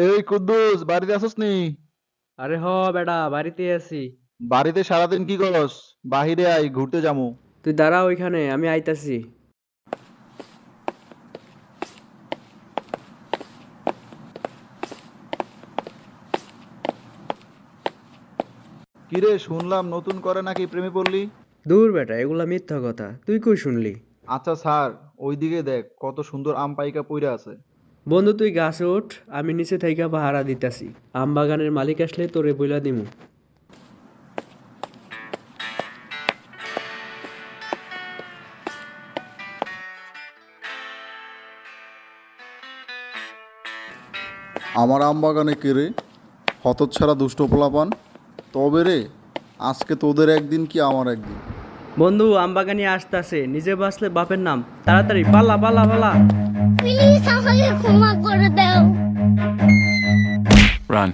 এই কুদ্দুস, বাড়িতে আসোস নি? আরে বেটা বাড়িতে আছি। বাড়িতে সারাদিন কি করস? বাহিরে আই, ঘুরতে যামু। তুই দাঁড়া ওইখানে, আমি আইতাছি। কিরে, শুনলাম নতুন করে নাকি প্রেমে পড়লি? দূর বেটা, এগুলা মিথ্যা কথা, তুই কই শুনলি? আচ্ছা স্যার, ওইদিকে দেখ কত সুন্দর আম পাইকা পইরা আছে। বন্ধু তুই গাছে ওঠ, আমি নিচে থাইকা পাহারা দিতাছি। আম বাগানের মালিক আসলে তোরে বইলা দিমু। আমার আম বাগানে কে রে? হতচ্ছাড়া দুষ্ট পোলাপান। তবে রে, আজকে তোদের একদিন কি আমার একদিন। বন্ধু আম বাগানে আসতাছে, নিজে বাঁচলে বাপের নাম। তাড়াতাড়ি পালা পালা পালা। প্লিজ আমাকে ক্ষমা করে দাও। Run.